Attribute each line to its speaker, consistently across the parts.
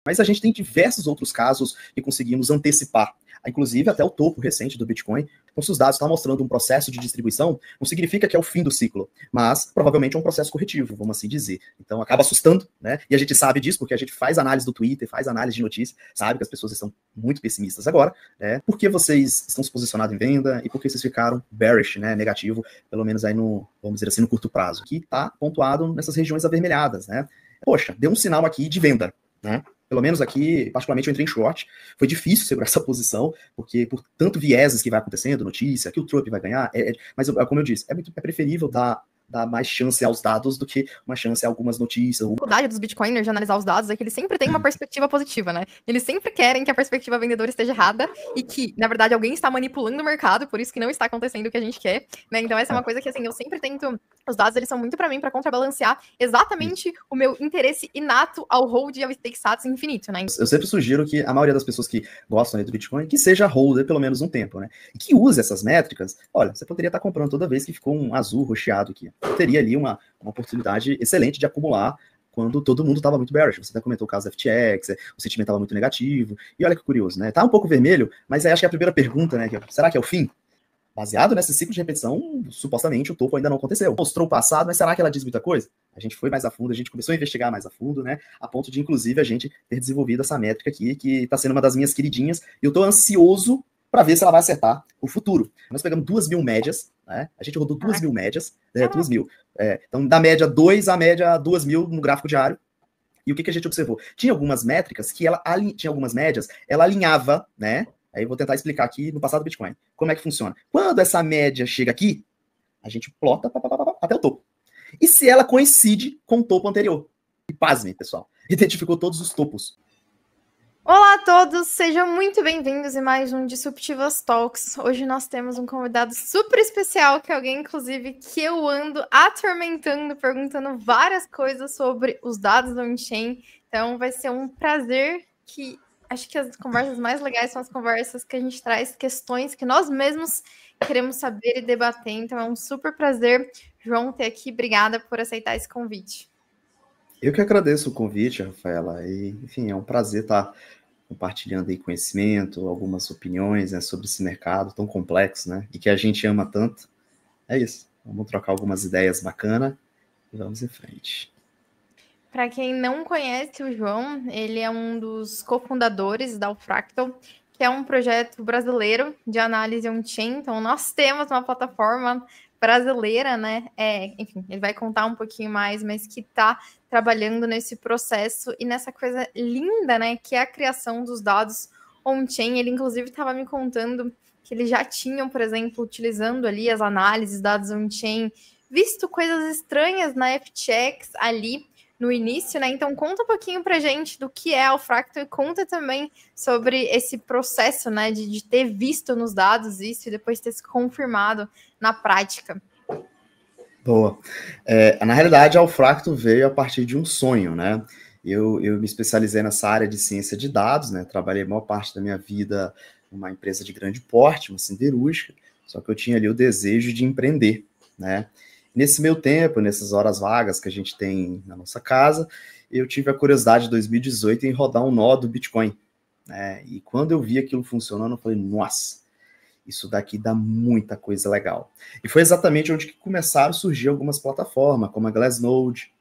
Speaker 1: Mas a gente tem diversos outros casos que conseguimos antecipar. Inclusive, até o topo recente do Bitcoin, então, se os dados estão mostrando um processo de distribuição, não significa que é o fim do ciclo, mas provavelmente é um processo corretivo, vamos assim dizer. Então, acaba assustando, né? E a gente sabe disso porque a gente faz análise do Twitter, faz análise de notícias, sabe que as pessoas estão muito pessimistas agora, né? Por que vocês estão se posicionando em venda e por que vocês ficaram bearish, né? Negativo, pelo menos aí no, vamos dizer assim, no curto prazo, que está pontuado nessas regiões avermelhadas, né? Poxa, deu um sinal aqui de venda, né? Pelo menos aqui, particularmente, eu entrei em short. Foi difícil segurar essa posição, porque por tanto vieses que vai acontecendo, notícia, que o Trump vai ganhar, mas como eu disse, é preferível dar mais chance aos dados do que uma chance a algumas notícias.
Speaker 2: A dificuldade dos bitcoiners de analisar os dados é que eles sempre têm uma perspectiva positiva, né? Eles sempre querem que a perspectiva vendedora esteja errada e que, na verdade, alguém está manipulando o mercado, por isso que não está acontecendo o que a gente quer, né? Então essa é uma coisa que, assim, eu sempre tento... Os dados, eles são muito para mim, para contrabalancear exatamente o meu interesse inato ao hold e ao stake status infinito, né?
Speaker 1: Eu sempre sugiro que a maioria das pessoas que gostam do Bitcoin, que seja holder pelo menos um tempo, né? E que use essas métricas. Olha, você poderia estar comprando toda vez que ficou um azul rocheado aqui. Teria ali uma oportunidade excelente de acumular quando todo mundo estava muito bearish. Você até comentou o caso da FTX, o sentimento estava muito negativo. E olha que curioso, né? Tá um pouco vermelho, mas aí acho que a primeira pergunta, né? Será que é o fim? Baseado nesse ciclo de repetição, supostamente o topo ainda não aconteceu. Mostrou o passado, mas será que ela diz muita coisa? A gente foi mais a fundo, a gente começou a investigar mais a fundo, né? A ponto de, inclusive, a gente ter desenvolvido essa métrica aqui, que está sendo uma das minhas queridinhas, e eu estou ansioso para ver se ela vai acertar o futuro. Nós pegamos 2.000 médias, né? A gente rodou 2.000 médias, 2.000. Então, da média 2 à média 2.000 no gráfico diário. E o que a gente observou? Tinha algumas métricas que tinha algumas médias, ela alinhava, né? Aí eu vou tentar explicar aqui no passado do Bitcoin. Como é que funciona? Quando essa média chega aqui, a gente plota até o topo. E se ela coincide com o topo anterior? E pasmem, pessoal. Identificou todos os topos.
Speaker 2: Olá a todos, sejam muito bem-vindos em mais um Disruptivas Talks. Hoje nós temos um convidado super especial, que é alguém, inclusive, que eu ando atormentando, perguntando várias coisas sobre os dados do on-chain. Então vai ser um prazer que... Acho que as conversas mais legais são as conversas que a gente traz questões que nós mesmos queremos saber e debater. Então é um super prazer, João, ter aqui. Obrigada por aceitar esse convite.
Speaker 1: Eu que agradeço o convite, Rafaela. E, enfim, é um prazer estar compartilhando aí conhecimento, algumas opiniões, né, sobre esse mercado tão complexo, né? E que a gente ama tanto. É isso. Vamos trocar algumas ideias bacanas e vamos em frente.
Speaker 2: Para quem não conhece o João, ele é um dos cofundadores da Fractal, que é um projeto brasileiro de análise on-chain. Então, nós temos uma plataforma brasileira, né? Enfim, ele vai contar um pouquinho mais, mas que está trabalhando nesse processo e nessa coisa linda, né? Que é a criação dos dados on-chain. Ele, inclusive, estava me contando que eles já tinham, por exemplo, utilizando ali as análises dados on-chain, visto coisas estranhas na FTX ali no início, né? Então conta um pouquinho pra gente do que é o Fractal e conta também sobre esse processo, né, de ter visto nos dados isso e depois ter se confirmado na prática.
Speaker 1: Boa. Na realidade, a Fractal veio a partir de um sonho, né? Eu me especializei nessa área de ciência de dados, né? Trabalhei a maior parte da minha vida numa empresa de grande porte, uma siderúrgica, só que eu tinha ali o desejo de empreender, né? Nesse meu tempo, nessas horas vagas que a gente tem na nossa casa, eu tive a curiosidade de 2018 em rodar um nó do Bitcoin, né? E quando eu vi aquilo funcionando, eu falei, nossa, isso daqui dá muita coisa legal. E foi exatamente onde que começaram a surgir algumas plataformas, como a Glassnode,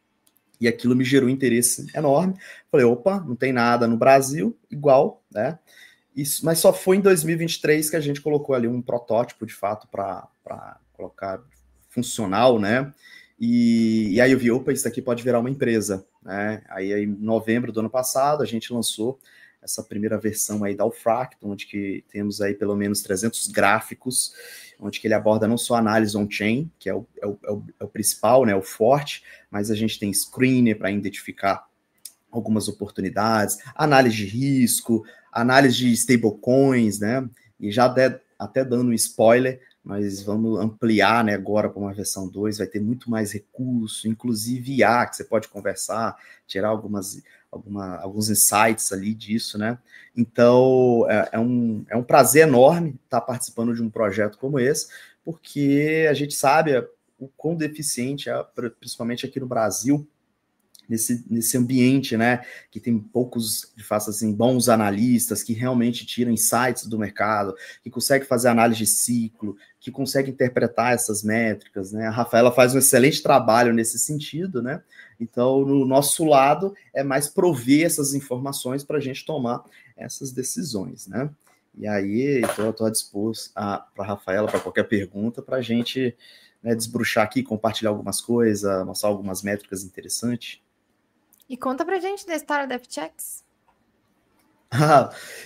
Speaker 1: e aquilo me gerou um interesse enorme. Falei, opa, não tem nada no Brasil igual, né? Isso, mas só foi em 2023 que a gente colocou ali um protótipo, de fato, para colocar funcional, né? E aí eu vi, opa, isso aqui pode virar uma empresa, né? Aí em novembro do ano passado a gente lançou essa primeira versão aí da Fractal, onde que temos aí pelo menos 300 gráficos, onde que ele aborda não só análise on-chain, que é o principal, né, o forte, mas a gente tem screener para identificar algumas oportunidades, análise de risco, análise de stablecoins, né, e já até dando um spoiler, mas vamos ampliar, né, agora para uma versão 2, vai ter muito mais recurso, inclusive IA, que você pode conversar, tirar alguns insights ali disso, né? Então, é um prazer enorme estar participando de um projeto como esse, porque a gente sabe o quão deficiente é, principalmente aqui no Brasil, nesse ambiente, né, que tem poucos, de fato, assim, bons analistas que realmente tiram insights do mercado, que conseguem fazer análise de ciclo, que conseguem interpretar essas métricas, né? A Rafaela faz um excelente trabalho nesse sentido, né? Então, no nosso lado, é mais prover essas informações para a gente tomar essas decisões, né? E aí, estou à disposição para a Rafaela, para qualquer pergunta, para a gente, né, desbruxar aqui, compartilhar algumas coisas, mostrar algumas métricas interessantes.
Speaker 2: E conta pra gente da história da FTX.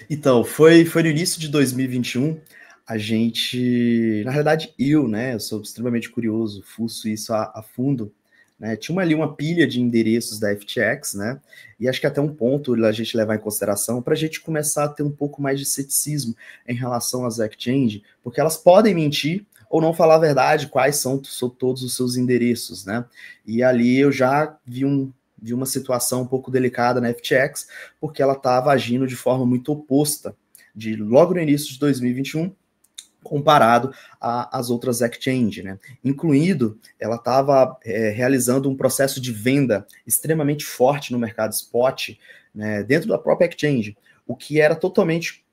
Speaker 1: Então, foi no início de 2021, a gente, na realidade, né, eu sou extremamente curioso, fuço isso a fundo, né, tinha ali uma pilha de endereços da FTX, né, e acho que até um ponto a gente levar em consideração para a gente começar a ter um pouco mais de ceticismo em relação às exchanges, porque elas podem mentir ou não falar a verdade, quais são todos os seus endereços, né, e ali eu já vi uma situação um pouco delicada na FTX, porque ela estava agindo de forma muito oposta, logo no início de 2021, comparado às outras exchanges, né? Incluído, ela estava realizando um processo de venda extremamente forte no mercado spot, né, dentro da própria exchange, o que era totalmente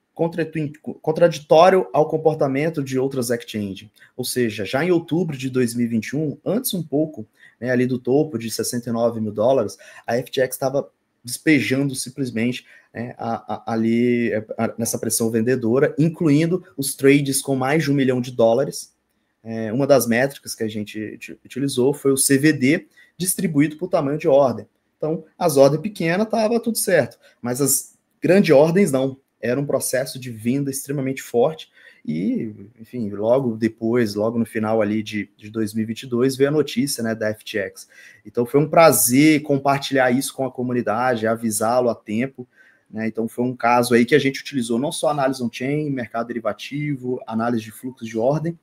Speaker 1: contraditório ao comportamento de outras exchanges. Ou seja, já em outubro de 2021, antes um pouco, né, ali do topo de $69 mil, a FTX estava despejando simplesmente, né, ali nessa pressão vendedora, incluindo os trades com mais de $1 milhão. Uma das métricas que a gente utilizou foi o CVD distribuído por tamanho de ordem. Então, as ordens pequenas estava tudo certo, mas as grandes ordens não. Era um processo de venda extremamente forte e, enfim, logo depois, logo no final ali de 2022, veio a notícia, né, da FTX. Então foi um prazer compartilhar isso com a comunidade, avisá-lo a tempo, né? Então foi um caso aí que a gente utilizou não só análise on-chain, mercado derivativo, análise de fluxo de ordem,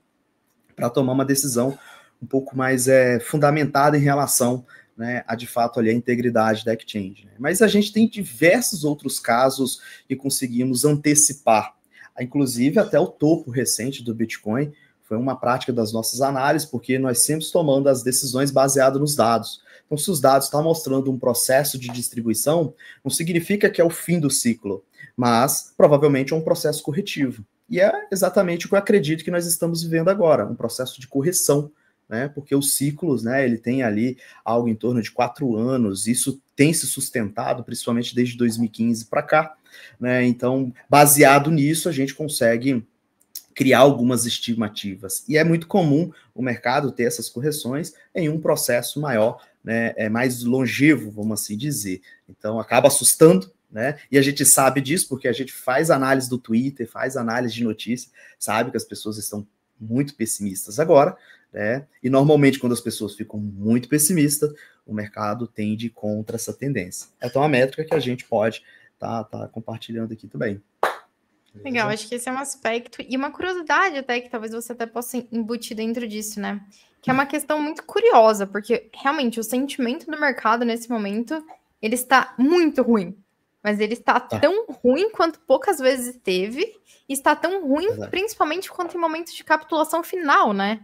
Speaker 1: para tomar uma decisão um pouco mais fundamentada em relação, né, a de fato ali a integridade da exchange, né? Mas a gente tem diversos outros casos que conseguimos antecipar, inclusive até o topo recente do Bitcoin foi uma prática das nossas análises, porque nós sempre tomando as decisões baseadas nos dados. Então, se os dados estão mostrando um processo de distribuição, não significa que é o fim do ciclo, mas provavelmente é um processo corretivo. E é exatamente o que eu acredito que nós estamos vivendo agora, um processo de correção, né? Porque os ciclos, né, ele tem ali algo em torno de 4 anos, isso tem se sustentado, principalmente desde 2015 para cá, né? Então, baseado nisso, a gente consegue criar algumas estimativas. E é muito comum o mercado ter essas correções em um processo maior, né, mais longevo, vamos assim dizer. Então, acaba assustando, né? E a gente sabe disso porque a gente faz análise do Twitter, faz análise de notícia, sabe que as pessoas estão muito pessimistas agora, né? E normalmente quando as pessoas ficam muito pessimistas, o mercado tende contra essa tendência. Então, a métrica que a gente pode tá compartilhando aqui também.
Speaker 2: Legal, acho que esse é um aspecto e uma curiosidade até que talvez você até possa embutir dentro disso, né? Que é uma questão muito curiosa, porque realmente o sentimento do mercado nesse momento, ele está muito ruim. Mas ele está tão ruim quanto poucas vezes esteve, e está tão ruim, principalmente quanto em momentos de capitulação final, né?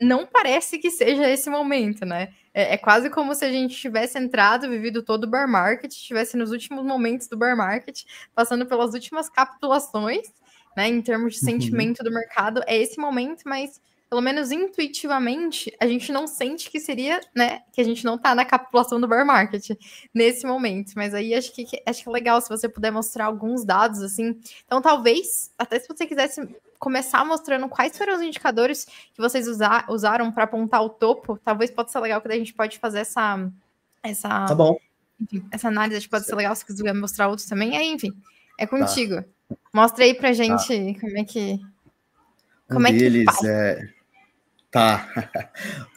Speaker 2: Não parece que seja esse momento, né? É quase como se a gente tivesse entrado, vivido todo o bear market, estivesse nos últimos momentos do bear market, passando pelas últimas capitulações, né? Em termos de sentimento do mercado, é esse momento, mas pelo menos intuitivamente, a gente não sente que seria, né, que a gente não tá na capitulação do bear market nesse momento. Mas aí acho que é legal se você puder mostrar alguns dados, assim. Então, talvez, até se você quisesse começar mostrando quais foram os indicadores que vocês usaram para apontar o topo, talvez possa ser legal que a gente pode fazer essa
Speaker 1: tá bom.
Speaker 2: Enfim, essa análise acho que pode ser legal se quiser mostrar outros também. Aí, enfim, é contigo. Mostra aí pra gente como é que faz.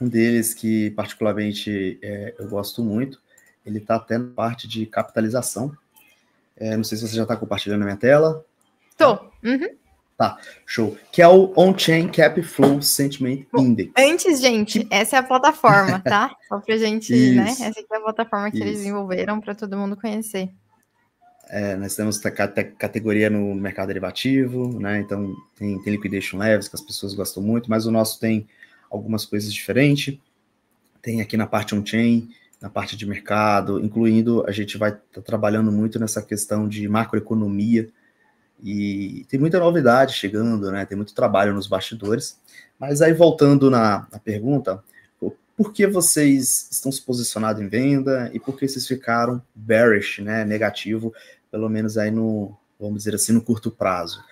Speaker 1: Um deles que particularmente eu gosto muito, ele está até na parte de capitalização. Não sei se você já está compartilhando a minha tela.
Speaker 2: Tô.
Speaker 1: Tá, show. Que é o On-Chain Cap Flow Sentiment Index.
Speaker 2: Antes, gente, essa é a plataforma, tá? Só pra gente, né? Essa aqui é a plataforma que eles desenvolveram para todo mundo conhecer.
Speaker 1: Nós temos categoria no mercado derivativo, né? Então tem liquidation levels que as pessoas gostam muito, mas o nosso tem algumas coisas diferentes. Tem aqui na parte on-chain, na parte de mercado, incluindo, a gente vai estar trabalhando muito nessa questão de macroeconomia, e tem muita novidade chegando, né? Tem muito trabalho nos bastidores. Mas aí, voltando na pergunta, por que vocês estão se posicionando em venda e por que vocês ficaram bearish, né? Negativo, pelo menos aí no, vamos dizer assim, no curto prazo?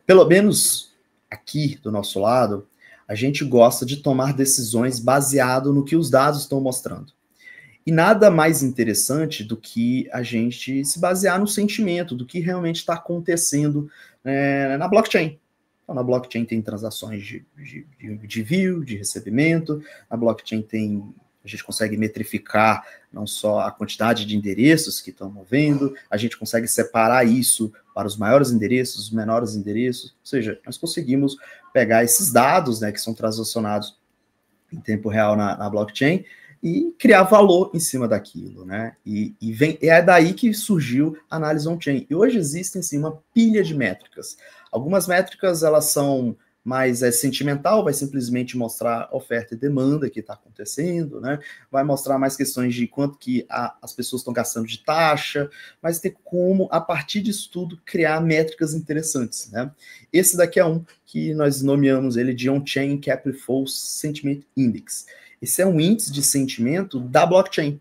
Speaker 1: Pelo menos aqui do nosso lado, a gente gosta de tomar decisões baseado no que os dados estão mostrando. E nada mais interessante do que a gente se basear no sentimento do que realmente está acontecendo na blockchain. Então, na blockchain tem transações de envio, de recebimento, na blockchain a gente consegue metrificar não só a quantidade de endereços que estão movendo, a gente consegue separar isso para os maiores endereços, os menores endereços, ou seja, nós conseguimos pegar esses dados, né, que são transacionados em tempo real na blockchain, e criar valor em cima daquilo, né? E é daí que surgiu a análise on-chain. E hoje existem, sim, uma pilha de métricas. Algumas métricas, elas são mais sentimental, vai simplesmente mostrar oferta e demanda que está acontecendo, né? Vai mostrar mais questões de quanto que as pessoas estão gastando de taxa, mas tem como, a partir disso tudo, criar métricas interessantes, né? Esse daqui é um que nós nomeamos ele de On-Chain Capital Flow Sentiment Index. Esse é um índice de sentimento da blockchain,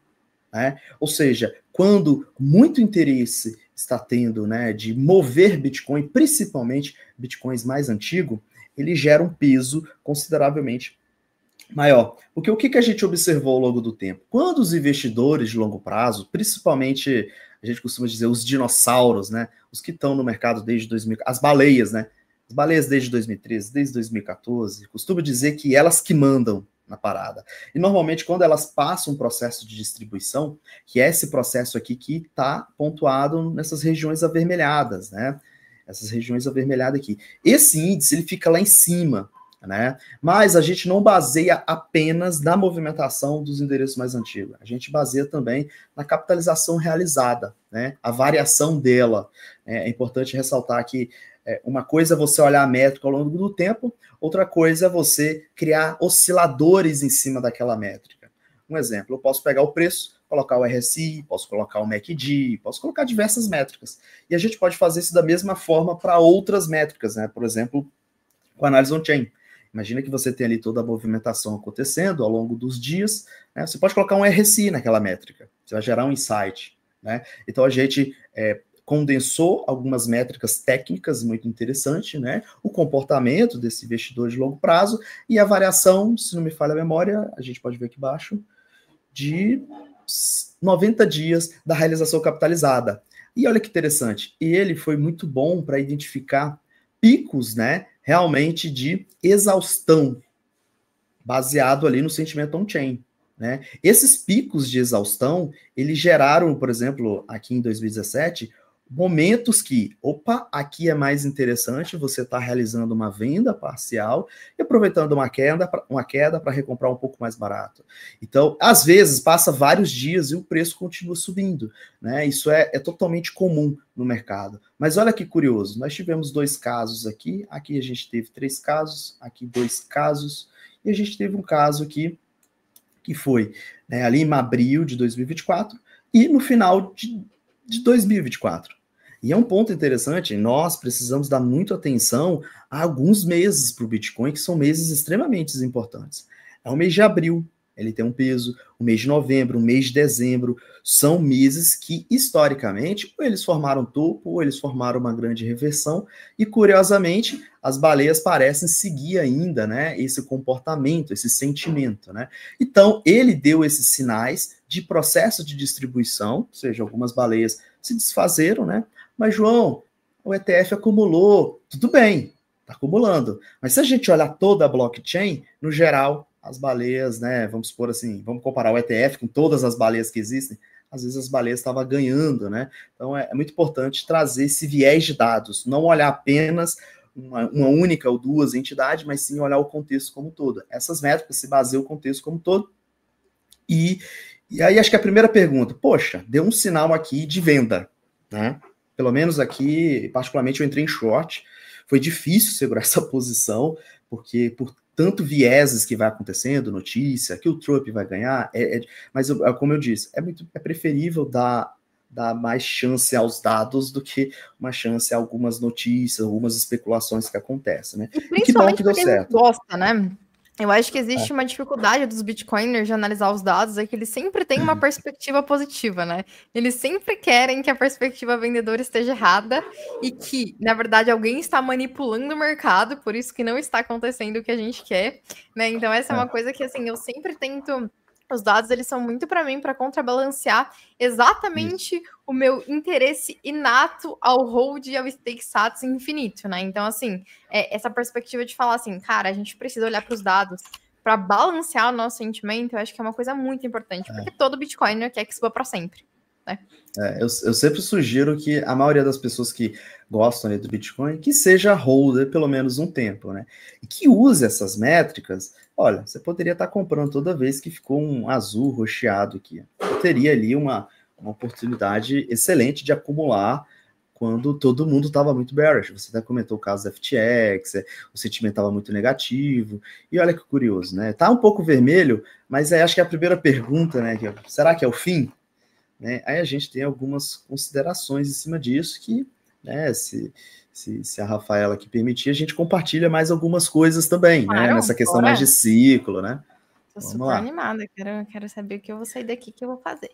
Speaker 1: né? Ou seja, quando muito interesse está tendo, né, de mover Bitcoin, principalmente Bitcoins mais antigos, ele gera um peso consideravelmente maior. Porque o que a gente observou ao longo do tempo? Quando os investidores de longo prazo, principalmente, a gente costuma dizer, os dinossauros, né, os que estão no mercado desde 2000, as baleias, né, as baleias desde 2013, desde 2014, costumo dizer que elas que mandam na parada. E normalmente quando elas passam um processo de distribuição, que é esse processo aqui que está pontuado nessas regiões avermelhadas, né? Essas regiões avermelhadas aqui. Esse índice, ele fica lá em cima, né? Mas a gente não baseia apenas na movimentação dos endereços mais antigos. A gente baseia também na capitalização realizada, né? A variação dela. É importante ressaltar que uma coisa é você olhar a métrica ao longo do tempo, outra coisa é você criar osciladores em cima daquela métrica. Um exemplo, eu posso pegar o preço, colocar o RSI, posso colocar o MACD, posso colocar diversas métricas. E a gente pode fazer isso da mesma forma para outras métricas, né? Por exemplo, com a análise on-chain. Imagina que você tem ali toda a movimentação acontecendo ao longo dos dias, né? Você pode colocar um RSI naquela métrica, você vai gerar um insight, né? Então a gente condensou algumas métricas técnicas muito interessantes, né? O comportamento desse investidor de longo prazo e a variação, se não me falha a memória, a gente pode ver aqui embaixo, de 90 dias da realização capitalizada. E olha que interessante, ele foi muito bom para identificar picos, né, realmente de exaustão, baseado ali no sentimento on-chain, né? Esses picos de exaustão, eles geraram, por exemplo, aqui em 2017, momentos que, opa, aqui é mais interessante, você está realizando uma venda parcial e aproveitando uma queda para recomprar um pouco mais barato. Então, às vezes, passa vários dias e o preço continua subindo, né? Isso é totalmente comum no mercado. Mas olha que curioso, nós tivemos 2 casos aqui a gente teve 3 casos, aqui 2 casos, e a gente teve um caso aqui que foi, né, ali em abril de 2024 e no final de 2024. E é um ponto interessante, nós precisamos dar muita atenção a alguns meses para o Bitcoin, que são meses extremamente importantes. É o mês de abril, ele tem um peso, o mês de novembro, o mês de dezembro, são meses que, historicamente, ou eles formaram topo, ou eles formaram uma grande reversão, e, curiosamente, as baleias parecem seguir ainda, né, esse comportamento, esse sentimento, né? Então, ele deu esses sinais de processo de distribuição, ou seja, algumas baleias se desfazeram, né? Mas, João, o ETF acumulou, tudo bem, está acumulando. Mas se a gente olhar toda a blockchain, no geral, as baleias, né, vamos supor assim, vamos comparar o ETF com todas as baleias que existem, às vezes as baleias estavam ganhando, né? Então é muito importante trazer esse viés de dados, não olhar apenas uma única ou 2 entidades, mas sim olhar o contexto como um todo. Essas métricas se baseiam no contexto como um todo. E aí acho que a primeira pergunta, poxa, deu um sinal aqui de venda, né? Pelo menos aqui, particularmente, eu entrei em short. Foi difícil segurar essa posição, porque por tanto vieses que vai acontecendo, notícia, que o Trump vai ganhar, mas como eu disse, é preferível dar mais chance aos dados do que uma chance a algumas notícias, algumas especulações que acontecem, né?
Speaker 2: E
Speaker 1: que bom
Speaker 2: principalmente
Speaker 1: que deu
Speaker 2: para quem não
Speaker 1: certo.
Speaker 2: gosta, né? Eu acho que existe uma dificuldade dos bitcoiners de analisar os dados, é que eles sempre têm uma perspectiva positiva, né? Eles sempre querem que a perspectiva vendedora esteja errada e que, na verdade, alguém está manipulando o mercado, por isso que não está acontecendo o que a gente quer, né? Então, essa é uma coisa que, assim, eu sempre tento. Os dados, eles são muito para mim para contrabalancear exatamente o meu interesse inato ao hold e ao stake sats infinito, né? Então, assim, essa perspectiva de falar assim, cara, a gente precisa olhar para os dados para balancear o nosso sentimento, eu acho que é uma coisa muito importante, porque todo Bitcoiner quer que suba para sempre, né?
Speaker 1: Eu sempre sugiro que a maioria das pessoas que gostam ali do Bitcoin, que seja holder pelo menos um tempo, né? E que use essas métricas. Olha, você poderia estar comprando toda vez que ficou um azul rocheado aqui. Eu teria ali uma oportunidade excelente de acumular quando todo mundo estava muito bearish. Você até comentou o caso da FTX, o sentimento estava muito negativo. E olha que curioso, né? Tá um pouco vermelho, mas acho que é a primeira pergunta, né? Será que é o fim? Né? Aí a gente tem algumas considerações em cima disso que, né, se a Rafaela aqui permitir, a gente compartilha mais algumas coisas também,
Speaker 2: Claro,
Speaker 1: né? Nessa questão mais de ciclo, né?
Speaker 2: Tô
Speaker 1: Vamos
Speaker 2: super
Speaker 1: lá.
Speaker 2: animada, quero saber o que eu vou sair daqui, que eu vou fazer.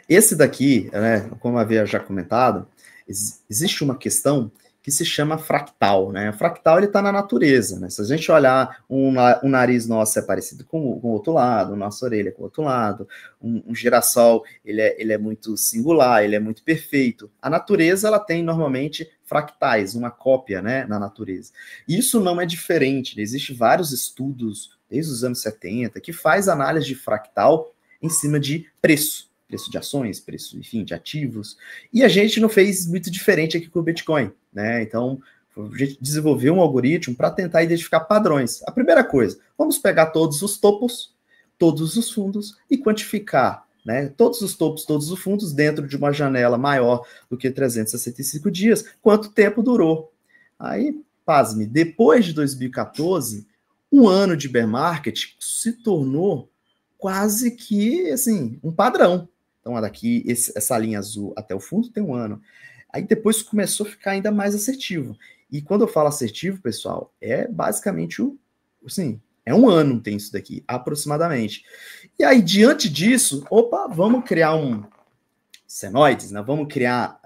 Speaker 1: Esse daqui, né, como havia já comentado, existe uma questão que se chama fractal, né? O fractal, ele está na natureza, né? Se a gente olhar um nariz nosso é parecido com o outro lado, nossa orelha com o outro lado, um girassol, ele é muito singular, ele é muito perfeito. A natureza, ela tem normalmente fractais, uma cópia, né, na natureza. Isso não é diferente, né? Existem vários estudos, desde os anos 70, que faz análise de fractal em cima de preço de ações, preço, enfim, de ativos. E a gente não fez muito diferente aqui com o Bitcoin, né? Então, a gente desenvolveu um algoritmo para tentar identificar padrões. A primeira coisa, vamos pegar todos os topos, todos os fundos e quantificar, né? Todos os topos, todos os fundos dentro de uma janela maior do que 365 dias, quanto tempo durou. Aí, pasme, depois de 2014, um ano de bear market se tornou quase que, assim, um padrão. Então, daqui, essa linha azul até o fundo tem um ano. Aí depois começou a ficar ainda mais assertivo. E quando eu falo assertivo, pessoal, é basicamente assim, é um ano tem isso daqui, aproximadamente. E aí, diante disso, vamos criar senoides, né? Vamos criar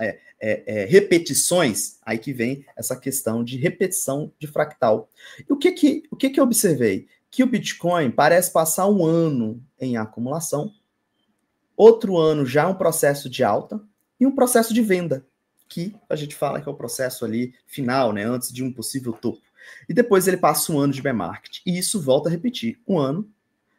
Speaker 1: repetições, aí que vem essa questão de repetição de fractal. E o que eu observei? Que o Bitcoin parece passar um ano em acumulação, outro ano já um processo de alta e um processo de venda, que a gente fala que é o processo ali final, né, antes de um possível topo. E depois ele passa um ano de bear market. E isso volta a repetir. Um ano,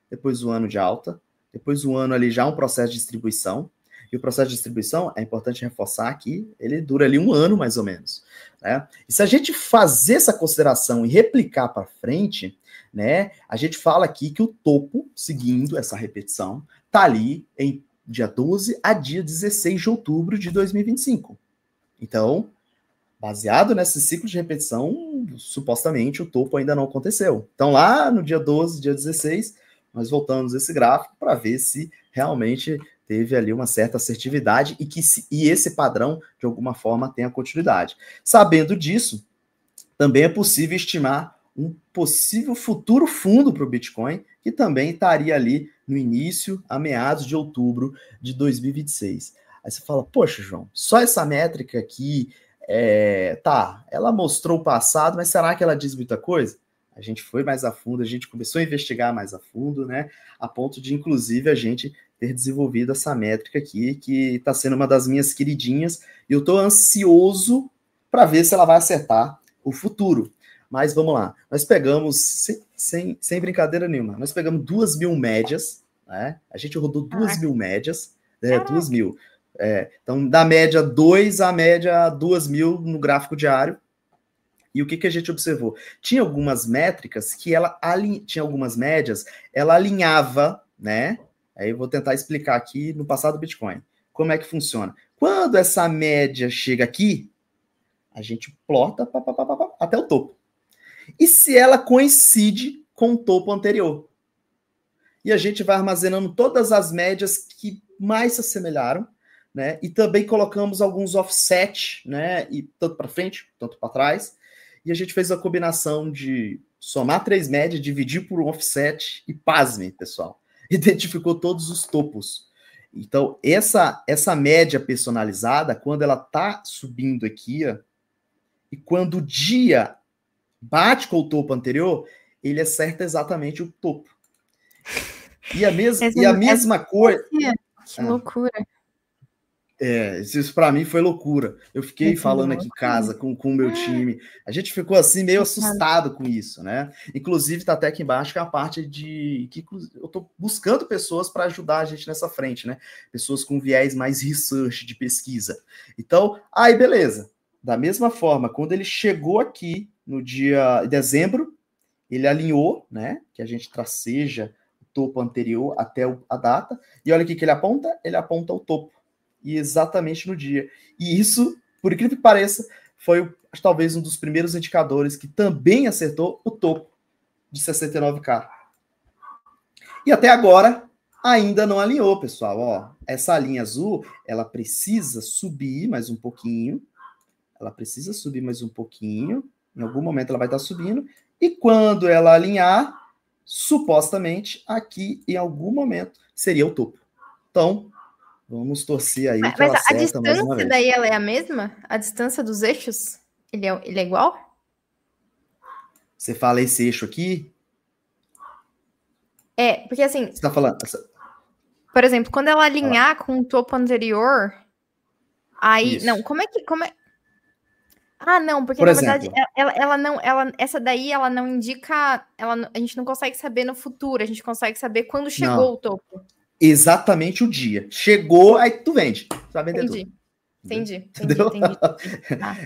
Speaker 1: depois um ano de alta, depois um ano ali já um processo de distribuição. E o processo de distribuição, é importante reforçar que ele dura ali um ano, mais ou menos. Né? E se a gente fazer essa consideração e replicar para frente, né, a gente fala aqui que o topo, seguindo essa repetição, está ali em dia 12 a dia 16 de outubro de 2025. Então, baseado nesse ciclo de repetição, supostamente o topo ainda não aconteceu. Então, lá no dia 12, dia 16, nós voltamos esse gráfico para ver se realmente teve ali uma certa assertividade e esse padrão, de alguma forma, tenha continuidade. Sabendo disso, também é possível estimar um possível futuro fundo para o Bitcoin, que também estaria ali no início, a meados de outubro de 2026. Aí você fala, poxa, João, só essa métrica aqui, ela mostrou o passado, mas será que ela diz muita coisa? A gente foi mais a fundo, a gente começou a investigar mais a fundo, né? A ponto de, inclusive, a gente ter desenvolvido essa métrica aqui, que está sendo uma das minhas queridinhas, e eu estou ansioso para ver se ela vai acertar o futuro. Mas vamos lá, nós pegamos, sem brincadeira nenhuma, nós pegamos 2.000 médias, né? A gente rodou 2.000 médias, 2.000. Então, da média 2 à média 2.000 no gráfico diário. E o que a gente observou? Tinha algumas métricas que tinha algumas médias, ela alinhava, né? Aí eu vou tentar explicar aqui no passado do Bitcoin. Como é que funciona? Quando essa média chega aqui, a gente plota até o topo. e se ela coincide com o topo anterior. E a gente vai armazenando todas as médias que mais se assemelharam, né? E também colocamos alguns offset, né? E tanto para frente, tanto para trás. E a gente fez a combinação de somar 3 médias, dividir por um offset e pasme, pessoal. Identificou todos os topos. Então, essa média personalizada, quando ela está subindo aqui, ó, e quando o dia bate com o topo anterior, ele acerta exatamente o topo. E a mesma coisa...
Speaker 2: Que loucura.
Speaker 1: Isso para mim foi loucura. Eu fiquei falando aqui em casa com o meu time. A gente ficou assim meio assustado com isso, né? Inclusive tá até aqui embaixo que é a parte de que eu tô buscando pessoas para ajudar a gente nessa frente, né? Pessoas com viés mais research, de pesquisa. Então, aí beleza. Da mesma forma, quando ele chegou aqui no dia de dezembro, ele alinhou, né? Que a gente traceja o topo anterior até a data. E olha aqui que ele aponta o topo. E exatamente no dia. E isso, por incrível que pareça, foi talvez um dos primeiros indicadores que também acertou o topo de 69K. E até agora ainda não alinhou, pessoal. Ó, essa linha azul, ela precisa subir mais um pouquinho. Ela precisa subir mais um pouquinho. Em algum momento ela vai estar subindo. E quando ela alinhar, supostamente, aqui em algum momento seria o topo. Então, vamos torcer aí que ela acerta mais uma vez.
Speaker 2: Mas a distância daí ela é a mesma? A distância dos eixos? Ele é igual?
Speaker 1: Você fala esse eixo aqui?
Speaker 2: Porque assim...
Speaker 1: Você tá falando...
Speaker 2: Por exemplo, quando ela alinhar com o topo anterior, aí... Isso. Não, como é... Ah, não, porque na verdade ela não... essa daí ela não indica... a gente não consegue saber no futuro, a gente consegue saber quando chegou o topo.
Speaker 1: Exatamente o dia. Chegou, aí tu vende. Você vai vender tudo.
Speaker 2: Entendi.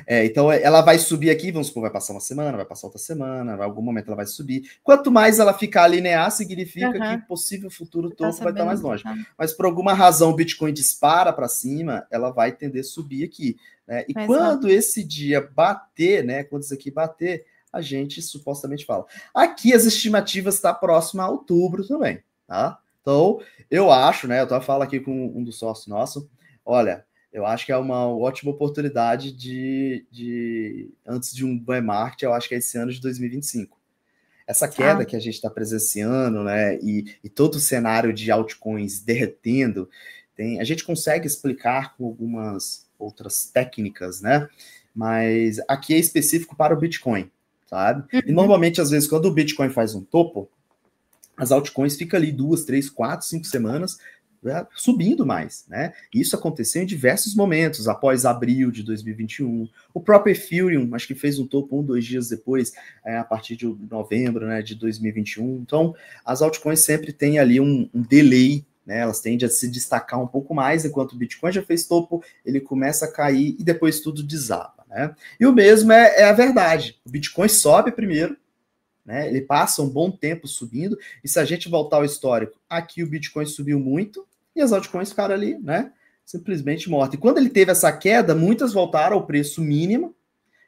Speaker 1: Então ela vai subir aqui, vamos supor, vai passar uma semana, vai passar outra semana, em algum momento ela vai subir. Quanto mais ela ficar linear, significa que o possível futuro topo vai estar mais longe. Mas por alguma razão o Bitcoin dispara para cima, ela vai tender a subir aqui. Né? E quando esse dia bater, né? Quando isso aqui bater, a gente supostamente fala. Aqui as estimativas estão próximas a outubro também, tá? Então, eu acho, né? Eu tava falando aqui com um dos sócios nossos, olha, eu acho que é uma ótima oportunidade antes de um bear market, eu acho que é esse ano de 2025. Essa queda que a gente está presenciando, né? E todo o cenário de altcoins derretendo, a gente consegue explicar com algumas outras técnicas, né? Mas aqui é específico para o Bitcoin, sabe? E normalmente, às vezes, quando o Bitcoin faz um topo, as altcoins ficam ali 2, 3, 4, 5 semanas subindo mais, né? Isso aconteceu em diversos momentos, após abril de 2021. O próprio Ethereum, acho que fez um topo 1, 2 dias depois, a partir de novembro, né, de 2021. Então, as altcoins sempre têm ali um delay, né? Elas tendem a se destacar um pouco mais, enquanto o Bitcoin já fez topo, ele começa a cair e depois tudo desaba, né? E o mesmo é a verdade. O Bitcoin sobe primeiro, né? Ele passa um bom tempo subindo, e se a gente voltar ao histórico, aqui o Bitcoin subiu muito, e as altcoins ficaram ali, né? Simplesmente mortas. E quando ele teve essa queda, muitas voltaram ao preço mínimo,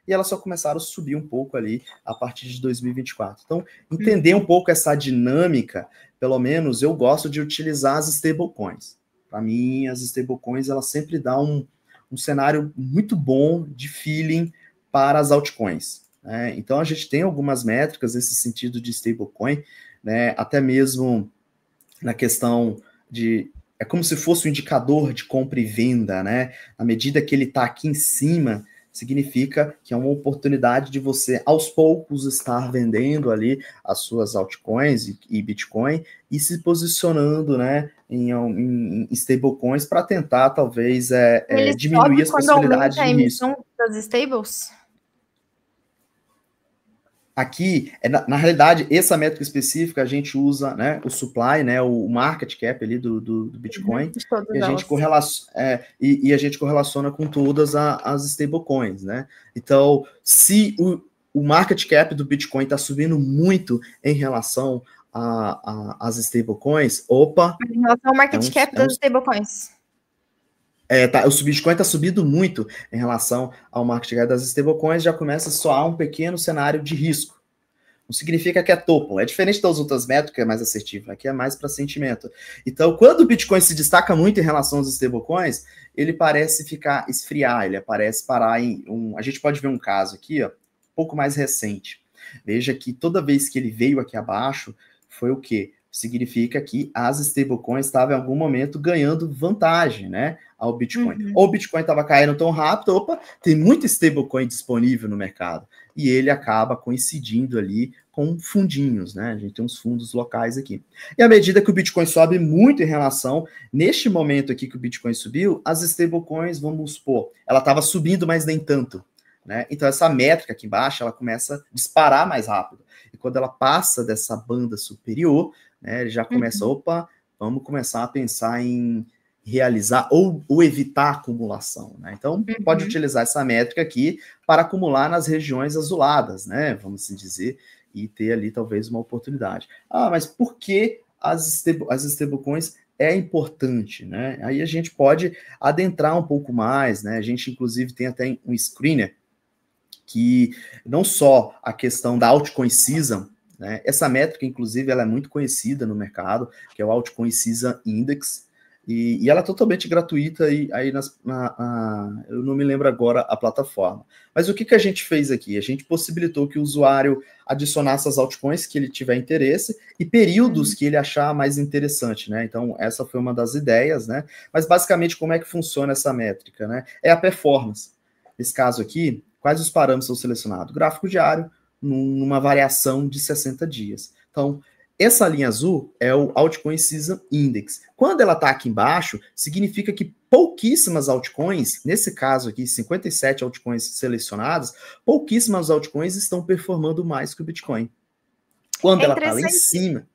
Speaker 1: e elas só começaram a subir um pouco ali a partir de 2024. Então, entender um pouco essa dinâmica, pelo menos eu gosto de utilizar as stablecoins. Para mim, as stablecoins, elas sempre dão um cenário muito bom de feeling para as altcoins. Né? Então, a gente tem algumas métricas nesse sentido de stablecoin, né? Até mesmo na questão de... É como se fosse um indicador de compra e venda, né? À medida que ele está aqui em cima, significa que é uma oportunidade de você, aos poucos, estar vendendo ali as suas altcoins e Bitcoin e se posicionando, né, em stablecoins para tentar, talvez, diminuir as possibilidades de risco.
Speaker 2: A emissão das stables?
Speaker 1: Aqui, na realidade, essa métrica específica, a gente usa, né, o supply, né, o market cap ali do Bitcoin, e a gente correlaciona com todas as stablecoins, né? Então, se o market cap do Bitcoin está subindo muito em relação às stablecoins,
Speaker 2: em relação ao market cap das stablecoins.
Speaker 1: O Bitcoin está subindo muito em relação ao market cap das stablecoins, já começa a soar um pequeno cenário de risco. Não significa que é topo. É diferente das outras métricas, que é mais assertivo. Aqui é mais para sentimento. Então, quando o Bitcoin se destaca muito em relação aos stablecoins, ele parece esfriar, ele parece parar em a gente pode ver um caso aqui, ó, um pouco mais recente. Veja que toda vez que ele veio aqui abaixo, foi o quê? Significa que as stablecoins estavam em algum momento ganhando vantagem, né, ao Bitcoin. Ou o Bitcoin estava caindo tão rápido, opa, tem muito stablecoin disponível no mercado. E ele acaba coincidindo ali com fundinhos, né? A gente tem uns fundos locais aqui. E à medida que o Bitcoin sobe muito em relação, neste momento aqui que o Bitcoin subiu, as stablecoins, vamos supor, ela estava subindo, mas nem tanto, né? Então essa métrica aqui embaixo, ela começa a disparar mais rápido. E quando ela passa dessa banda superior, né, ele já começa, opa, vamos começar a pensar em realizar ou evitar acumulação, né? Então, pode utilizar essa métrica aqui para acumular nas regiões azuladas, né? Vamos assim dizer, e ter ali talvez uma oportunidade. Ah, mas por que as stablecoins é importante, né? Aí a gente pode adentrar um pouco mais, né? A gente, inclusive, tem até um screener que não só a questão da altcoin season, né? Essa métrica, inclusive, ela é muito conhecida no mercado, que é o Altcoin Season Index, e ela é totalmente gratuita, aí eu não me lembro agora a plataforma. Mas o que a gente fez aqui? A gente possibilitou que o usuário adicionasse as altcoins que ele tiver interesse e períodos que ele achar mais interessante, né? Então, essa foi uma das ideias, né? Mas, basicamente, como é que funciona essa métrica, né? É a performance. Nesse caso aqui, quais os parâmetros são selecionados? Gráfico diário, numa variação de 60 dias. Então, essa linha azul é o Altcoin Season Index. Quando ela está aqui embaixo, significa que pouquíssimas altcoins, nesse caso aqui, 57 altcoins selecionadas, pouquíssimas altcoins estão performando mais que o Bitcoin. Quando ela está lá em cima...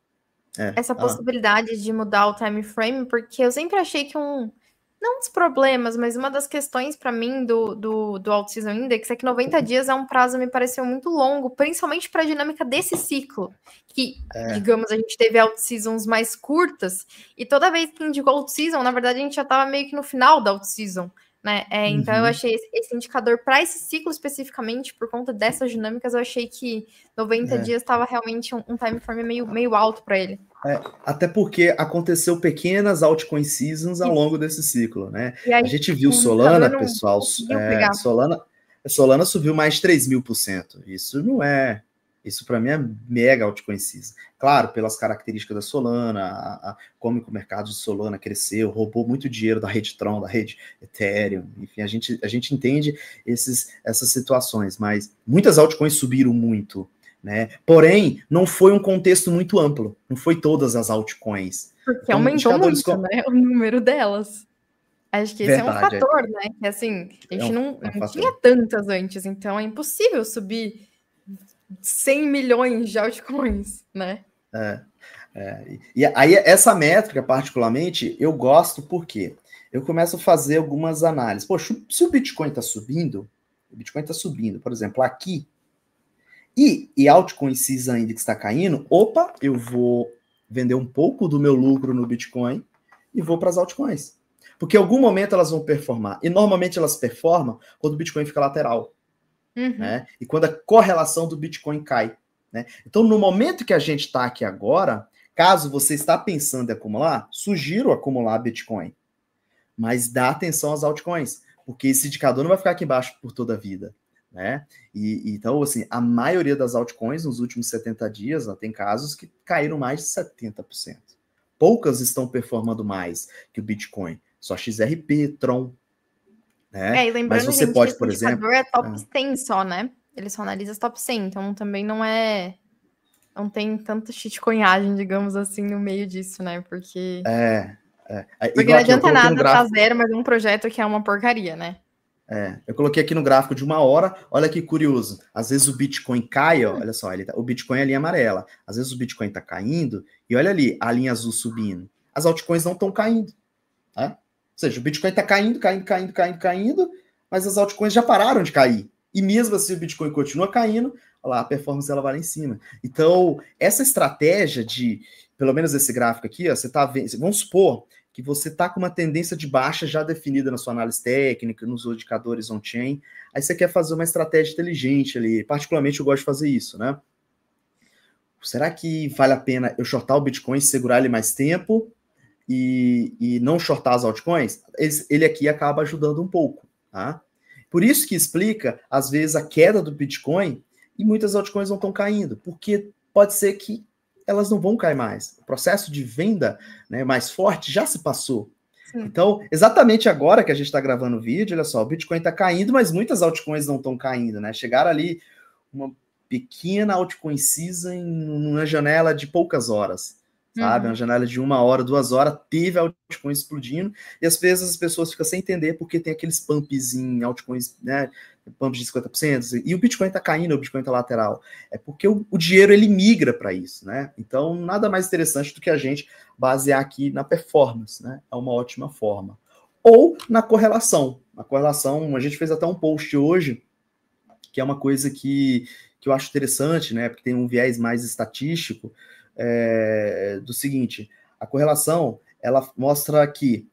Speaker 2: essa possibilidade de mudar o time frame, porque eu sempre achei que não dos problemas, mas uma das questões para mim do Alt Season Index é que 90 dias é um prazo me pareceu muito longo, principalmente para a dinâmica desse ciclo, que, digamos, a gente teve Alt Seasons mais curtas, e toda vez que indicou Alt Season, na verdade a gente já estava meio que no final da Alt Season, né? Então eu achei esse indicador para esse ciclo especificamente, por conta dessas dinâmicas, eu achei que 90 dias estava realmente um time frame meio alto para ele.
Speaker 1: Até porque aconteceu pequenas altcoin seasons ao longo desse ciclo, né?
Speaker 2: Aí,
Speaker 1: a gente viu Solana, pessoal, Solana subiu mais de 3.000%. Isso para mim é mega altcoin season. Claro, pelas características da Solana, como o mercado de Solana cresceu, roubou muito dinheiro da rede Tron, da rede Ethereum, enfim, a gente entende essas situações, mas muitas altcoins subiram muito, né? Porém, não foi um contexto muito amplo, não foi todas as altcoins.
Speaker 2: Porque então, aumentou muito, né, o número delas. Acho que esse é um fator, né? Que assim, a gente não tinha tantas antes, então é impossível subir 100 milhões de altcoins, né?
Speaker 1: E aí, essa métrica, particularmente, eu gosto porque eu começo a fazer algumas análises. Poxa, se o Bitcoin está subindo, por exemplo, aqui, e Altcoin Season Index está caindo, opa, eu vou vender um pouco do meu lucro no Bitcoin e vou para as altcoins. Porque em algum momento elas vão performar. E normalmente elas performam quando o Bitcoin fica lateral. Né? E quando a correlação do Bitcoin cai. Né? Então, no momento que a gente está aqui agora, caso você está pensando em acumular, sugiro acumular Bitcoin. Mas dá atenção às altcoins. Porque esse indicador não vai ficar aqui embaixo por toda a vida. Né? Então, assim, a maioria das altcoins nos últimos 70 dias, tem casos que caíram mais de 70%. Poucas estão performando mais que o Bitcoin. Só XRP, Tron. Né?
Speaker 2: E lembrando,
Speaker 1: mas você
Speaker 2: gente,
Speaker 1: pode,
Speaker 2: esse
Speaker 1: por exemplo...
Speaker 2: é top 100 só, né? Ele só analisa as top 100, então também não tem tanta shitcoinhagem, digamos assim, no meio disso, né? Porque não adianta nada estar zero, mas um projeto que é uma porcaria, né?
Speaker 1: Eu coloquei aqui no gráfico de 1 hora, olha que curioso, às vezes o Bitcoin cai, ó, olha só, o Bitcoin é a linha amarela, às vezes o Bitcoin tá caindo, e olha ali, a linha azul subindo, as altcoins não estão caindo, né? Ou seja, o Bitcoin tá caindo, mas as altcoins já pararam de cair, e mesmo assim o Bitcoin continua caindo, olha lá, a performance ela vai lá em cima. Então, essa estratégia pelo menos esse gráfico aqui, ó, você tá vendo, vamos supor que você está com uma tendência de baixa já definida na sua análise técnica, nos indicadores on-chain, aí você quer fazer uma estratégia inteligente ali, particularmente eu gosto de fazer isso, né? será que vale a pena eu shortar o Bitcoin, segurar ele mais tempo e não shortar as altcoins? Ele aqui acaba ajudando um pouco, tá? Por isso que explica, às vezes, a queda do Bitcoin e muitas altcoins não estão caindo, porque pode ser que elas não vão cair mais. O processo de venda, né, mais forte já se passou. Sim. Então, exatamente agora que a gente está gravando o vídeo, olha só, o Bitcoin está caindo, mas muitas altcoins não estão caindo, né? Chegaram ali uma pequena altcoin season numa janela de poucas horas, sabe? Uma janela de 1 hora, 2 horas, teve altcoin explodindo, e às vezes as pessoas ficam sem entender porque tem aqueles pumps em altcoins, né? Pumps de 50%, e o Bitcoin tá caindo, o Bitcoin tá lateral. É porque o dinheiro, ele migra para isso, né? Então, nada mais interessante do que a gente basear aqui na performance, né? É uma ótima forma. Ou na correlação. Na correlação, a gente fez até um post hoje, que é uma coisa que eu acho interessante, né? Porque tem um viés mais estatístico, do seguinte: a correlação, ela mostra que,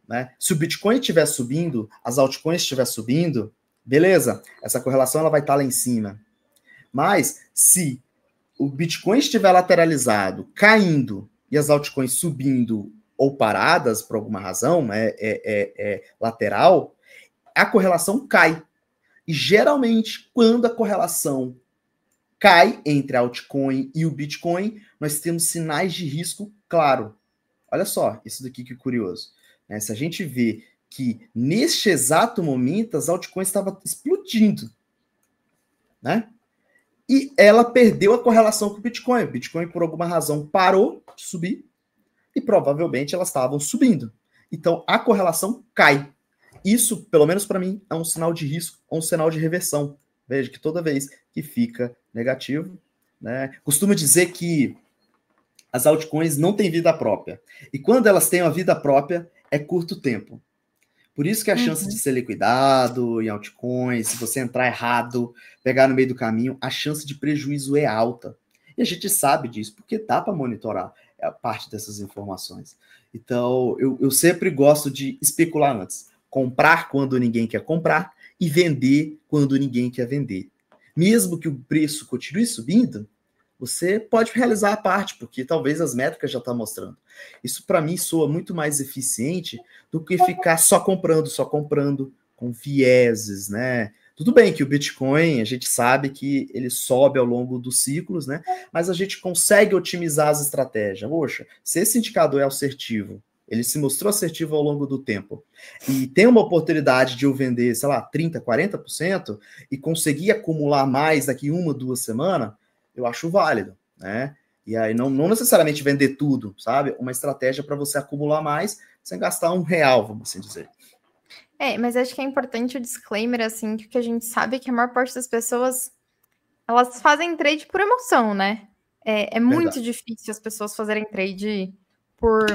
Speaker 1: né, se o Bitcoin estiver subindo, as altcoins estiver subindo, beleza, essa correlação ela vai estar lá em cima. Mas se o Bitcoin estiver lateralizado, caindo, e as altcoins subindo ou paradas por alguma razão, lateral, a correlação cai. E geralmente, quando a correlação cai entre a altcoin e o Bitcoin, nós temos sinais de risco claro. Olha só, isso daqui que é curioso. Né? Se a gente vê que neste exato momento as altcoins estavam explodindo, né? E ela perdeu a correlação com o Bitcoin. O Bitcoin, por alguma razão, parou de subir e provavelmente elas estavam subindo. Então, a correlação cai. Isso, pelo menos para mim, é um sinal de risco, ou um sinal de reversão. Veja que toda vez que fica negativo, né? Costumo dizer que as altcoins não têm vida própria. E quando elas têm uma vida própria, é curto tempo. Por isso que a chance de ser liquidado em altcoins, se você entrar errado, pegar no meio do caminho, a chance de prejuízo é alta. E a gente sabe disso, porque dá para monitorar a parte dessas informações. Então, eu sempre gosto de especular antes. Comprar quando ninguém quer comprar e vender quando ninguém quer vender. Mesmo que o preço continue subindo, você pode realizar a parte, porque talvez as métricas já estão mostrando. Isso, para mim, soa muito mais eficiente do que ficar só comprando, com vieses, né? Tudo bem que o Bitcoin, a gente sabe que ele sobe ao longo dos ciclos, né? Mas a gente consegue otimizar as estratégias. Poxa, se esse indicador é assertivo, ele se mostrou assertivo ao longo do tempo, e tem uma oportunidade de eu vender, sei lá, 30%, 40%, e conseguir acumular mais daqui 1, 2 semanas, eu acho válido, né? E aí não necessariamente vender tudo, sabe? Uma estratégia para você acumular mais sem gastar R$1, vamos assim dizer.
Speaker 2: Mas acho que é importante o disclaimer, assim, que a gente sabe que a maior parte das pessoas, elas fazem trade por emoção, né? É muito difícil as pessoas fazerem trade por...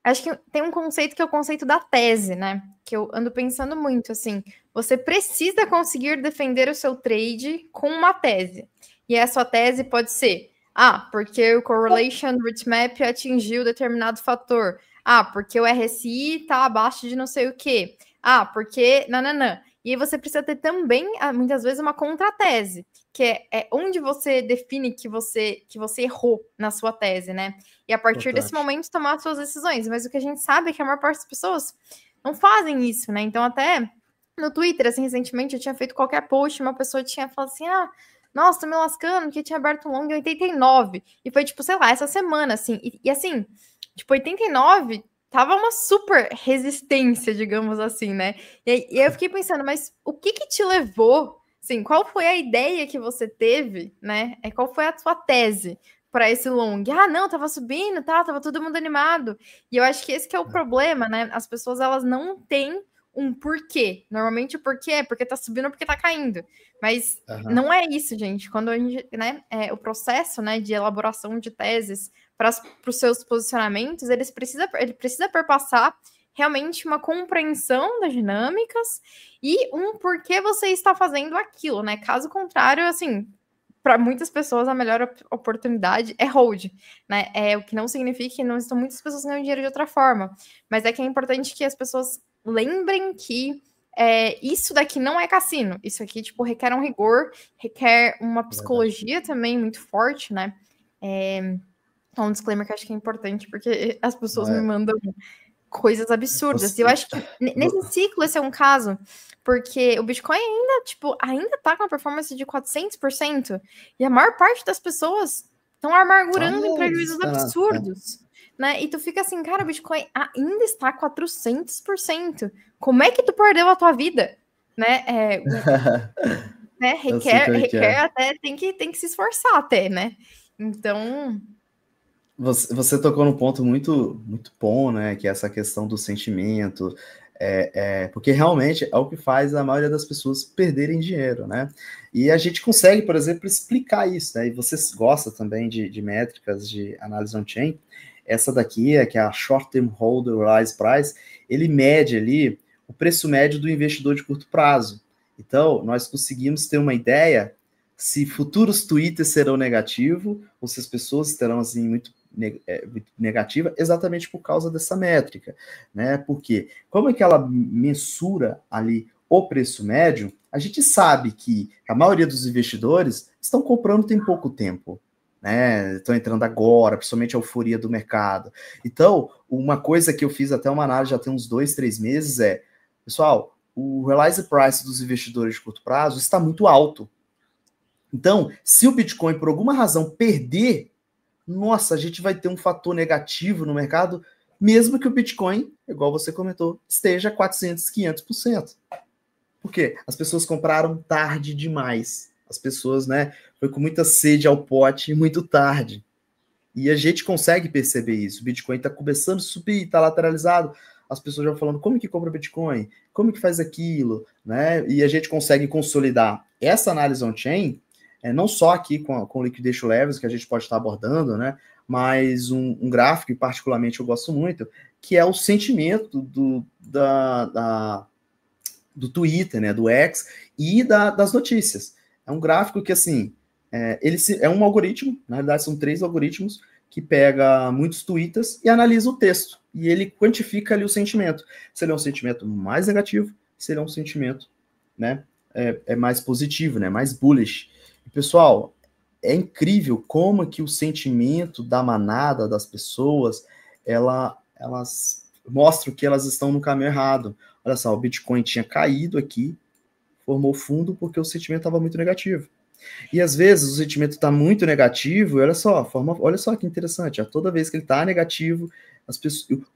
Speaker 2: Acho que tem um conceito que é o conceito da tese, né? Que eu ando pensando muito, assim, você precisa conseguir defender o seu trade com uma tese. E a sua tese pode ser, porque o Correlation Bitmap atingiu determinado fator. Porque o RSI está abaixo de não sei o quê. Porque... nananã. E aí você precisa ter também, muitas vezes, uma contratese, que é onde você define que você errou na sua tese, né? E a partir desse momento tomar as suas decisões. Mas o que a gente sabe é que a maior parte das pessoas não fazem isso, né? Então, até no Twitter, assim, recentemente, eu tinha feito qualquer post, uma pessoa tinha falado assim, nossa, tô me lascando, porque tinha aberto um long em 89. E foi, tipo, sei lá, essa semana, assim. E assim, tipo, 89 tava uma super resistência, digamos assim, né? E aí eu fiquei pensando, mas o que te levou, assim, qual foi a ideia que você teve, né? Qual foi a sua tese para esse long? Não, tava subindo, tava todo mundo animado. E eu acho que esse que é o problema, né? As pessoas, elas não têm um porquê. Normalmente o porquê é porque tá subindo ou porque tá caindo. Mas não é isso, gente. Quando a gente, né, o processo, né, de elaboração de teses para os seus posicionamentos, ele precisa perpassar realmente uma compreensão das dinâmicas e um porquê você está fazendo aquilo, né? Caso contrário, assim, para muitas pessoas a melhor oportunidade é hold, né? O que não significa que não estão muitas pessoas ganhando dinheiro de outra forma, mas é que é importante que as pessoas lembrem que isso daqui não é cassino. Isso aqui, tipo, requer um rigor, requer uma psicologia também muito forte, né? É um disclaimer que eu acho que é importante, porque as pessoas me
Speaker 1: É,
Speaker 2: mandam coisas absurdas. E eu
Speaker 1: você-
Speaker 2: acho que nesse ciclo esse é um caso, porque o Bitcoin ainda, tipo, ainda tá com uma performance de 400%, e a maior parte das pessoas estão amargurando em prejuízos
Speaker 1: desesperado.
Speaker 2: absurdos, né? E tu fica assim, cara, o Bitcoin ainda está 400%. Como é que tu perdeu a tua vida? Né? Né?
Speaker 1: Eu sei como é que
Speaker 2: Requer
Speaker 1: é.
Speaker 2: até, tem que se esforçar até, né? Então,
Speaker 1: Você tocou num ponto muito, muito bom, né? Que é essa questão do sentimento, porque realmente é o que faz a maioria das pessoas perderem dinheiro, né? E a gente consegue, por exemplo, explicar isso, né? E você gosta também de métricas de análise on-chain. Essa daqui, que é a Short Term Hold Realized Price, ele mede ali o preço médio do investidor de curto prazo. Então, nós conseguimos ter uma ideia se futuros tweets serão negativos ou se as pessoas terão assim muito negativa, exatamente por causa dessa métrica, né? Porque como é que ela mensura ali o preço médio? A gente sabe que a maioria dos investidores estão comprando tem pouco tempo, né? Estão entrando agora, principalmente a euforia do mercado. Então, uma coisa que eu fiz até uma análise já tem uns 2, 3 meses pessoal, o realized price dos investidores de curto prazo está muito alto. Então, se o Bitcoin por alguma razão perder, nossa, a gente vai ter um fator negativo no mercado, mesmo que o Bitcoin, igual você comentou, esteja 400, 500%. Por quê? As pessoas compraram tarde demais. As pessoas, né, foi com muita sede ao pote muito tarde. E a gente consegue perceber isso. O Bitcoin está começando a subir, está lateralizado. As pessoas já falando como que compra Bitcoin, como que faz aquilo, né? E a gente consegue consolidar essa análise on-chain, não só aqui com o Liquidation Levels, que a gente pode estar abordando, né? Mas um gráfico, que particularmente eu gosto muito, que é o sentimento do Twitter, né? Do X e das notícias. É um gráfico que, assim, é um algoritmo, na realidade são 3 algoritmos, que pega muitos tweets e analisa o texto. E ele quantifica ali o sentimento. Se ele é um sentimento mais negativo, se ele é um sentimento, né, mais positivo, né, mais bullish. E, pessoal, é incrível como que o sentimento da manada das pessoas, elas mostram que elas estão no caminho errado. Olha só, o Bitcoin tinha caído aqui, formou fundo porque o sentimento estava muito negativo. E às vezes o sentimento está muito negativo, e olha só que interessante, toda vez que ele está negativo,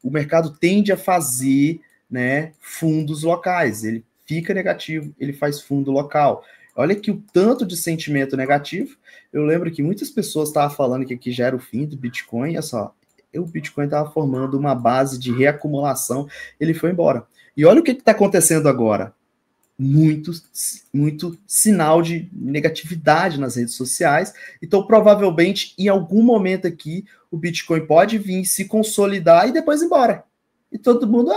Speaker 1: o mercado tende a fazer, né, fundos locais. Ele fica negativo, ele faz fundo local. Olha que o tanto de sentimento negativo. Eu lembro que muitas pessoas estavam falando que aqui já era o fim do Bitcoin, olha só, o Bitcoin estava formando uma base de reacumulação, ele foi embora. E olha o que está acontecendo agora. Muito sinal de negatividade nas redes sociais. Então, provavelmente, em algum momento aqui, o Bitcoin pode vir se consolidar e depois ir embora. E todo mundo,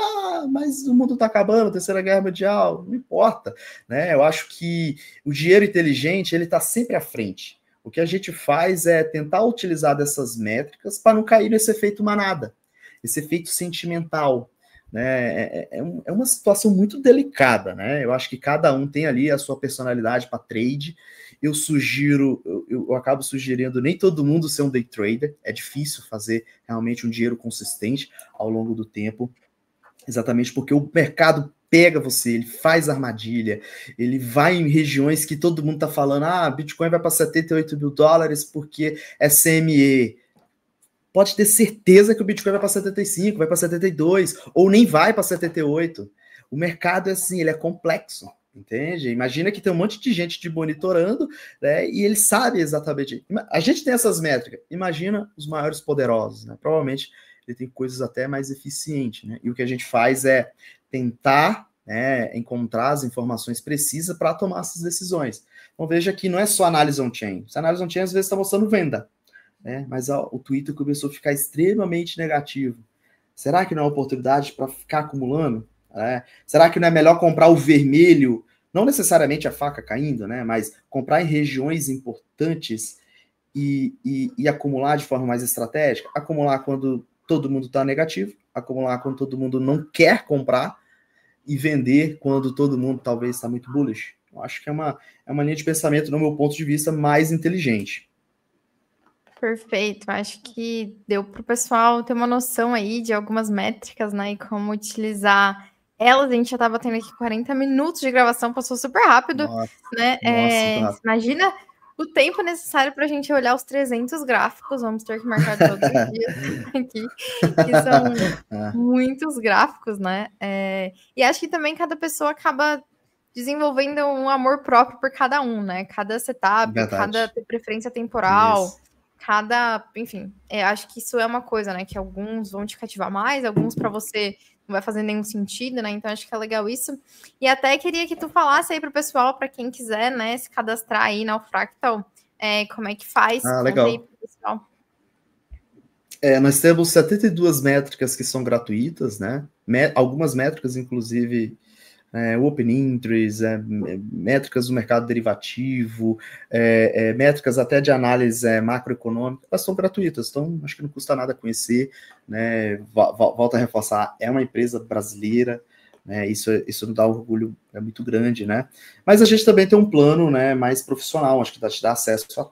Speaker 1: mas o mundo está acabando, Terceira Guerra Mundial, não importa, né? Eu acho que o dinheiro inteligente, ele está sempre à frente. O que a gente faz é tentar utilizar dessas métricas para não cair nesse efeito manada, esse efeito sentimental, né? É uma situação muito delicada, né? Eu acho que cada um tem ali a sua personalidade para trade. Eu acabo sugerindo nem todo mundo ser um day trader. É difícil fazer realmente um dinheiro consistente ao longo do tempo, exatamente porque o mercado pega você, ele faz armadilha, ele vai em regiões que todo mundo está falando, Bitcoin vai para 78 mil dólares porque é CME. Pode ter certeza que o Bitcoin vai para 75, vai para 72, ou nem vai para 78. O mercado é assim, ele é complexo, entende? Imagina que tem um monte de gente te monitorando, né? E ele sabe exatamente. A gente tem essas métricas. Imagina os maiores poderosos, né? Provavelmente ele tem coisas até mais eficientes, né? E o que a gente faz é tentar, né, encontrar as informações precisas para tomar essas decisões. Então veja que não é só análise on-chain. Essa análise on-chain às vezes está mostrando venda, né? Mas o Twitter começou a ficar extremamente negativo. Será que não é uma oportunidade para ficar acumulando? Será que não é melhor comprar o vermelho, não necessariamente a faca caindo, né? Mas comprar em regiões importantes e acumular de forma mais estratégica? Acumular quando todo mundo está negativo, acumular quando todo mundo não quer comprar e vender quando todo mundo talvez está muito bullish. Eu acho que é uma linha de pensamento, no meu ponto de vista, mais inteligente.
Speaker 2: Perfeito. Acho que deu para o pessoal ter uma noção aí de algumas métricas, né? E como utilizar elas. A gente já estava tendo aqui 40 minutos de gravação, passou super rápido,
Speaker 1: Nossa,
Speaker 2: né?
Speaker 1: nossa, muito rápido.
Speaker 2: Imagina o tempo necessário para a gente olhar os 300 gráficos. Vamos ter que marcar todos os dias aqui, que são muitos gráficos, né? E acho que também cada pessoa acaba desenvolvendo um amor próprio por cada um, né? Cada setup,
Speaker 1: Verdade.
Speaker 2: cada preferência temporal.
Speaker 1: Isso.
Speaker 2: Enfim, acho que isso é uma coisa, né? Que alguns vão te cativar mais, alguns para você não vai fazer nenhum sentido, né? Então acho que é legal isso. E até queria que tu falasse aí pro pessoal, para quem quiser, né, se cadastrar aí na Fractal, como é que faz?
Speaker 1: Legal.
Speaker 2: Conta aí pro pessoal.
Speaker 1: Nós temos 72 métricas que são gratuitas, né? Algumas métricas, inclusive, o Open Interest, métricas do mercado derivativo, métricas até de análise macroeconômica, elas são gratuitas, então acho que não custa nada conhecer, né? Volto a reforçar, é uma empresa brasileira, né? Isso nos dá um orgulho muito grande, né? Mas a gente também tem um plano, né, mais profissional, acho que te dá acesso a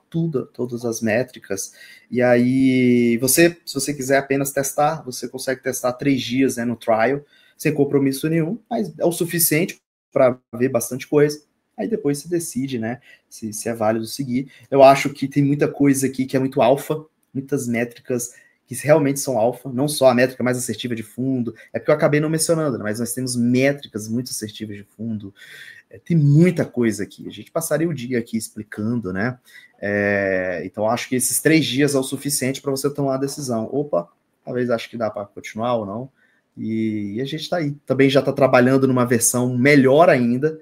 Speaker 1: todas as métricas, e aí se você quiser apenas testar, você consegue testar 3 dias, né, no trial, sem compromisso nenhum, mas é o suficiente para ver bastante coisa. Aí depois você decide, né, se é válido seguir. Eu acho que tem muita coisa aqui que é muito alfa, muitas métricas que realmente são alfa, não só a métrica mais assertiva de fundo, é porque eu acabei não mencionando, né, mas nós temos métricas muito assertivas de fundo, tem muita coisa aqui. A gente passaria o dia aqui explicando, né? Então acho que esses 3 dias é o suficiente para você tomar a decisão. Opa, talvez acho que dá para continuar ou não. E a gente está aí. Também já está trabalhando numa versão melhor ainda.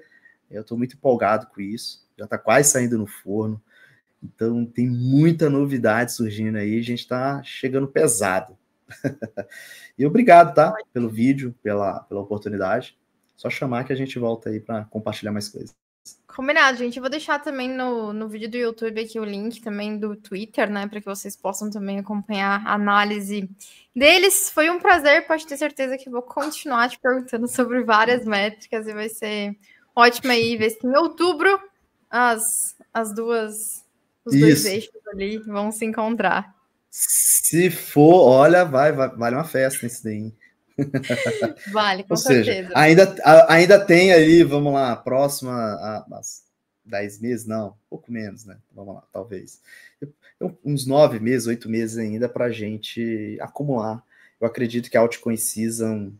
Speaker 1: Eu estou muito empolgado com isso. Já está quase saindo no forno. Então tem muita novidade surgindo aí. A gente está chegando pesado. E obrigado, tá? Pelo vídeo, pela oportunidade. Só chamar que a gente volta aí para compartilhar mais coisas.
Speaker 2: Combinado, gente. Eu vou deixar também no vídeo do YouTube aqui o link também do Twitter, né? Para que vocês possam também acompanhar a análise deles. Foi um prazer, pode ter certeza que eu vou continuar te perguntando sobre várias métricas e vai ser ótimo aí ver se em outubro os dois eixos ali vão se encontrar.
Speaker 1: Se for, olha, vale uma festa isso daí.
Speaker 2: Vale, com
Speaker 1: Ou seja,
Speaker 2: certeza.
Speaker 1: ainda tem aí, vamos lá, próxima a 10 meses, não, um pouco menos, né? Vamos lá, talvez. Uns 9 meses, 8 meses ainda para a gente acumular. Eu acredito que a Altcoin Season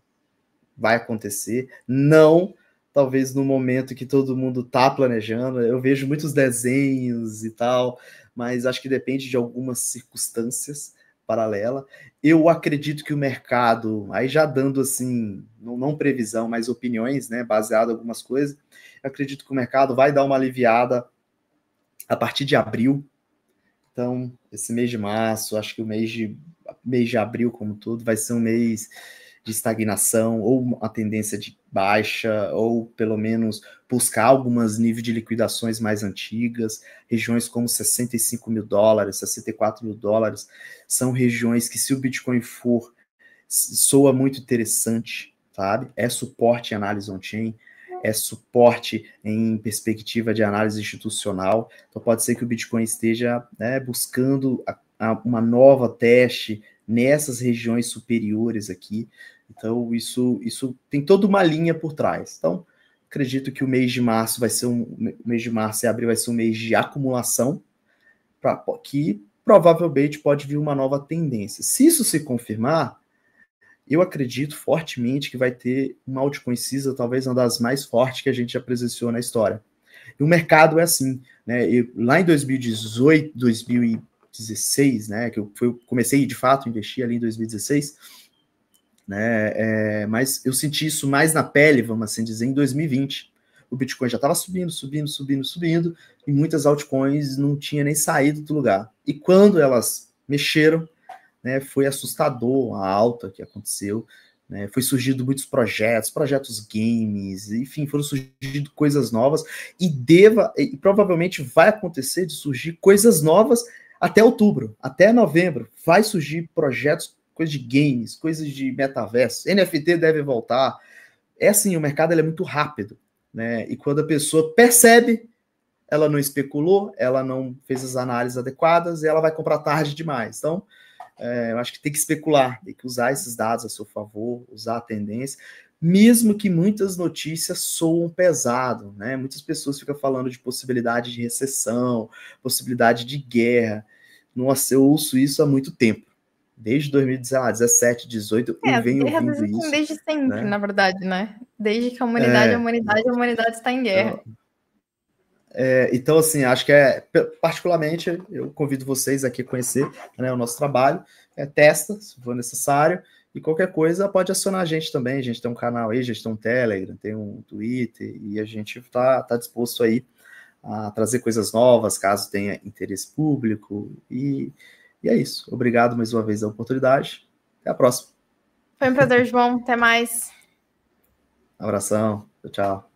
Speaker 1: vai acontecer. Não, talvez no momento que todo mundo está planejando. Eu vejo muitos desenhos e tal, mas acho que depende de algumas circunstâncias paralela. Eu acredito que o mercado, aí já dando assim, não previsão, mas opiniões, né, baseado em algumas coisas, eu acredito que o mercado vai dar uma aliviada a partir de abril. Então, esse mês de março, acho que o mês de abril, como todo, vai ser um mês de estagnação, ou uma tendência de baixa, ou pelo menos buscar alguns níveis de liquidações mais antigas. Regiões como 65 mil dólares, 64 mil dólares, são regiões que, se o Bitcoin for, soa muito interessante, sabe? É suporte em análise on-chain, é suporte em perspectiva de análise institucional. Então pode ser que o Bitcoin esteja, né, buscando uma nova teste nessas regiões superiores aqui. Então isso tem toda uma linha por trás. Então acredito que o mês de março mês de março e abril vai ser um mês de acumulação, que provavelmente pode vir uma nova tendência. Se isso se confirmar, eu acredito fortemente que vai ter uma altcoin season, talvez uma das mais fortes que a gente já presenciou na história. E o mercado é assim, né? Lá em 2018, 2016, né? Que eu comecei de fato a investir ali em 2016, né? Mas eu senti isso mais na pele, vamos assim dizer, em 2020. O Bitcoin já estava subindo, e muitas altcoins não tinham nem saído do lugar. E quando elas mexeram, né, foi assustador a alta que aconteceu, né, foi surgindo muitos projetos games, enfim, foram surgindo coisas novas, e provavelmente vai acontecer de surgir coisas novas até outubro, até novembro, vai surgir projetos, coisas de games, coisas de metaverso, NFT deve voltar. É assim, o mercado ele é muito rápido, né, e quando a pessoa percebe, ela não especulou, ela não fez as análises adequadas e ela vai comprar tarde demais. Então, eu acho que tem que especular, tem que usar esses dados a seu favor, usar a tendência, mesmo que muitas notícias soam pesado, né? Muitas pessoas ficam falando de possibilidade de recessão, possibilidade de guerra. Nossa, eu ouço isso há muito tempo. Desde 2017, 2018, eu venho
Speaker 2: guerra
Speaker 1: ouvindo isso.
Speaker 2: Desde sempre,
Speaker 1: né?
Speaker 2: Na verdade, né? Desde que a humanidade, a humanidade está em guerra.
Speaker 1: Então, assim, acho que particularmente, eu convido vocês aqui a conhecer, né, o nosso trabalho, testa, se for necessário, e qualquer coisa pode acionar a gente também. A gente tem um canal aí, a gente tem um Telegram, tem um Twitter, e a gente tá disposto aí a trazer coisas novas, caso tenha interesse público, e é isso. Obrigado mais uma vez pela oportunidade. Até a próxima.
Speaker 2: Foi um prazer, João. Até mais.
Speaker 1: Abração. Tchau.